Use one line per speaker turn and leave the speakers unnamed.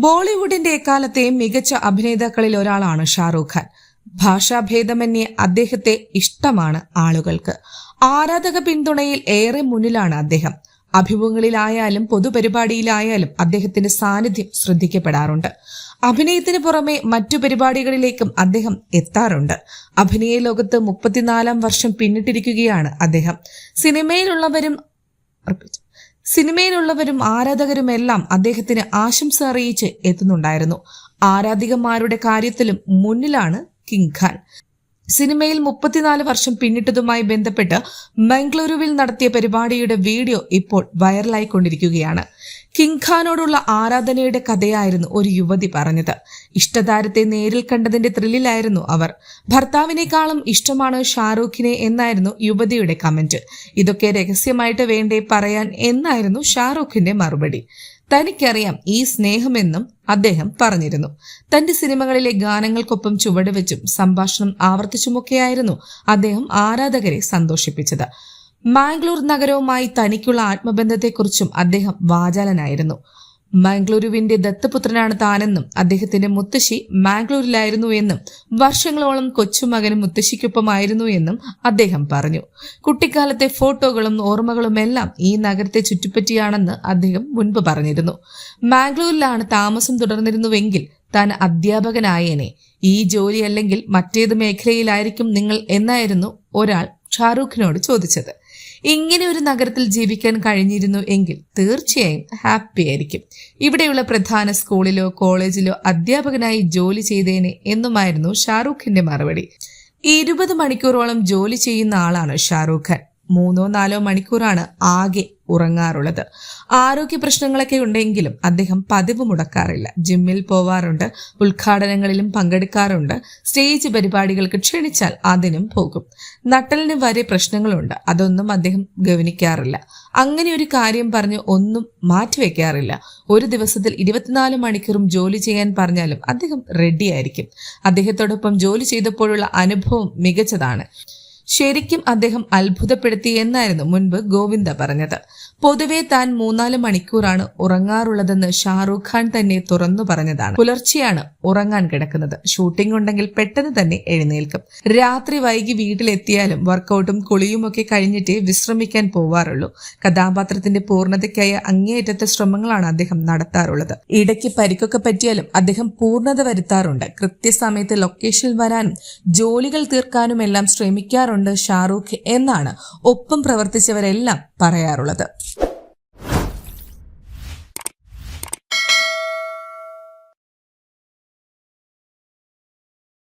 ബോളിവുഡിന്റെ എക്കാലത്തെ മികച്ച അഭിനേതാക്കളിൽ ഒരാളാണ് ഷാറൂഖ് ഖാൻ. ഭാഷാഭേദമന്യേ അദ്ദേഹത്തെ ഇഷ്ടമാണ് ആളുകൾക്ക്. ആരാധക പിന്തുണയിൽ ഏറെ മുന്നിലാണ് അദ്ദേഹം. അഭിമുഖങ്ങളിലായാലും പൊതുപരിപാടിയിലായാലും അദ്ദേഹത്തിന്റെ സാന്നിധ്യം ശ്രദ്ധിക്കപ്പെടാറുണ്ട്. അഭിനയത്തിന് പുറമെ മറ്റു പരിപാടികളിലേക്കും അദ്ദേഹം എത്താറുണ്ട്. അഭിനയ ലോകത്ത് 34 വർഷം പിന്നിട്ടിരിക്കുകയാണ് അദ്ദേഹം. സിനിമയിലുള്ളവരും ആരാധകരുമെല്ലാം അദ്ദേഹത്തിന് ആശംസ അറിയിച്ച് എത്തുന്നുണ്ടായിരുന്നു. ആരാധികമാരുടെ കാര്യത്തിലും മുന്നിലാണ് കിങ് ഖാൻ. സിനിമയിൽ 34 വർഷം പിന്നിട്ടതുമായി ബന്ധപ്പെട്ട് മംഗളൂരുവിൽ നടത്തിയ പരിപാടിയുടെ വീഡിയോ ഇപ്പോൾ വൈറലായിക്കൊണ്ടിരിക്കുകയാണ്. കിങ് ഖാനോടുള്ള ആരാധനയുടെ കഥയായിരുന്നു ഒരു യുവതി പറഞ്ഞത്. ഇഷ്ടതാരത്തെ നേരിൽ കണ്ടതിന്റെ ത്രില്ലിലായിരുന്നു അവർ. ഭർത്താവിനേക്കാളും ഇഷ്ടമാണ് ഷാറൂഖിനെ എന്നായിരുന്നു യുവതിയുടെ കമന്റ്. ഇതൊക്കെ രഹസ്യമായിട്ട് വേണ്ടേ പറയാൻ എന്നായിരുന്നു ഷാറൂഖിന്റെ മറുപടി. തനിക്കറിയാം ഈ സ്നേഹമെന്നും അദ്ദേഹം പറഞ്ഞിരുന്നു. തന്റെ സിനിമകളിലെ ഗാനങ്ങൾക്കൊപ്പം ചുവടുവെച്ചും സംഭാഷണം ആവർത്തിച്ചുമൊക്കെയായിരുന്നു അദ്ദേഹം ആരാധകരെ സന്തോഷിപ്പിച്ചത്. മാംഗ്ലൂർ നഗരവുമായി തനിക്കുള്ള ആത്മബന്ധത്തെക്കുറിച്ചും അദ്ദേഹം വാചാലനായിരുന്നു. മംഗളൂരുവിന്റെ ദത്തപുത്രനാണ് താനെന്നും അദ്ദേഹത്തിന്റെ മുത്തശ്ശി മാംഗ്ലൂരിലായിരുന്നു എന്നും വർഷങ്ങളോളം കൊച്ചുമകനും മുത്തശ്ശിക്കൊപ്പമായിരുന്നു എന്നും അദ്ദേഹം പറഞ്ഞു. കുട്ടിക്കാലത്തെ ഫോട്ടോകളും ഓർമ്മകളുമെല്ലാം ഈ നഗരത്തെ ചുറ്റിപ്പറ്റിയാണെന്ന് അദ്ദേഹം മുൻപ് പറഞ്ഞിരുന്നു. മാംഗ്ലൂരിലാണ് താമസം തുടർന്നിരുന്നുവെങ്കിൽ താൻ അധ്യാപകനായേനെ. ഈ ജോലി അല്ലെങ്കിൽ മറ്റേത് മേഖലയിലായിരിക്കും നിങ്ങൾ എന്നായിരുന്നു ഒരാൾ ഷാറൂഖിനോട് ചോദിച്ചത്. ഇങ്ങനെ ഒരു നഗരത്തിൽ ജീവിക്കാൻ കഴിഞ്ഞിരുന്നു എങ്കിൽ തീർച്ചയായും ഹാപ്പി ആയിരിക്കും. ഇവിടെയുള്ള പ്രധാന സ്കൂളിലോ കോളേജിലോ അധ്യാപകനായി ജോലി ചെയ്തേനെ എന്നുമായിരുന്നു ഷാറൂഖിന്റെ മറുപടി. 20 മണിക്കൂറോളം ജോലി ചെയ്യുന്ന ആളാണ് ഷാറൂഖ് ഖാൻ. 3-4 മണിക്കൂറാണ് ആകെ ഉറങ്ങാറുള്ളത്. ആരോഗ്യ പ്രശ്നങ്ങളൊക്കെ ഉണ്ടെങ്കിലും അദ്ദേഹം പതിവ് മുടക്കാറില്ല. ജിമ്മിൽ പോവാറുണ്ട്, ഉദ്ഘാടനങ്ങളിലും പങ്കെടുക്കാറുണ്ട്, സ്റ്റേജ് പരിപാടികൾക്ക് ക്ഷണിച്ചാൽ അതിനും പോകും. നട്ടലിന് വരെ പ്രശ്നങ്ങളുണ്ട്, അതൊന്നും അദ്ദേഹം ഗവനിക്കാറില്ല. അങ്ങനെ ഒരു കാര്യം പറഞ്ഞ് ഒന്നും മാറ്റിവെക്കാറില്ല. ഒരു ദിവസത്തിൽ 24 മണിക്കൂറും ജോലി ചെയ്യാൻ പറഞ്ഞാലും അദ്ദേഹം റെഡിയായിരിക്കും. അദ്ദേഹത്തോടൊപ്പം ജോലി ചെയ്തപ്പോഴുള്ള അനുഭവം മികച്ചതാണ്. ശരിക്കും അദ്ദേഹം അത്ഭുതപ്പെടുത്തി എന്നായിരുന്നു മുൻപ് ഗോവിന്ദ പറഞ്ഞത്. പൊതുവെ താൻ 3-4 മണിക്കൂറാണ് ഉറങ്ങാറുള്ളതെന്ന് ഷാറൂഖ് ഖാൻ തന്നെ തുറന്നു പറഞ്ഞതാണ്. പുലർച്ചെയാണ് ഉറങ്ങാൻ കിടക്കുന്നത്. ഷൂട്ടിംഗ് ഉണ്ടെങ്കിൽ പെട്ടെന്ന് തന്നെ എഴുന്നേൽക്കും. രാത്രി വൈകി വീട്ടിലെത്തിയാലും വർക്കൗട്ടും കുളിയുമൊക്കെ കഴിഞ്ഞിട്ടേ വിശ്രമിക്കാൻ പോവാറുള്ളൂ. കഥാപാത്രത്തിന്റെ പൂർണ്ണതയ്ക്കായ അങ്ങേയറ്റത്തെ ശ്രമങ്ങളാണ് അദ്ദേഹം നടത്താറുള്ളത്. ഇടയ്ക്ക് പരിക്കൊക്കെ പറ്റിയാലും അദ്ദേഹം പൂർണ്ണത വരുത്താറുണ്ട്. കൃത്യസമയത്ത് ലൊക്കേഷനിൽ വരാനും ജോലികൾ തീർക്കാനുമെല്ലാം ശ്രമിക്കാറുണ്ട് ഷാറൂഖ് എന്നാണ് ഒപ്പം പ്രവർത്തിച്ചവരെല്ലാം പറയാറുള്ളത്.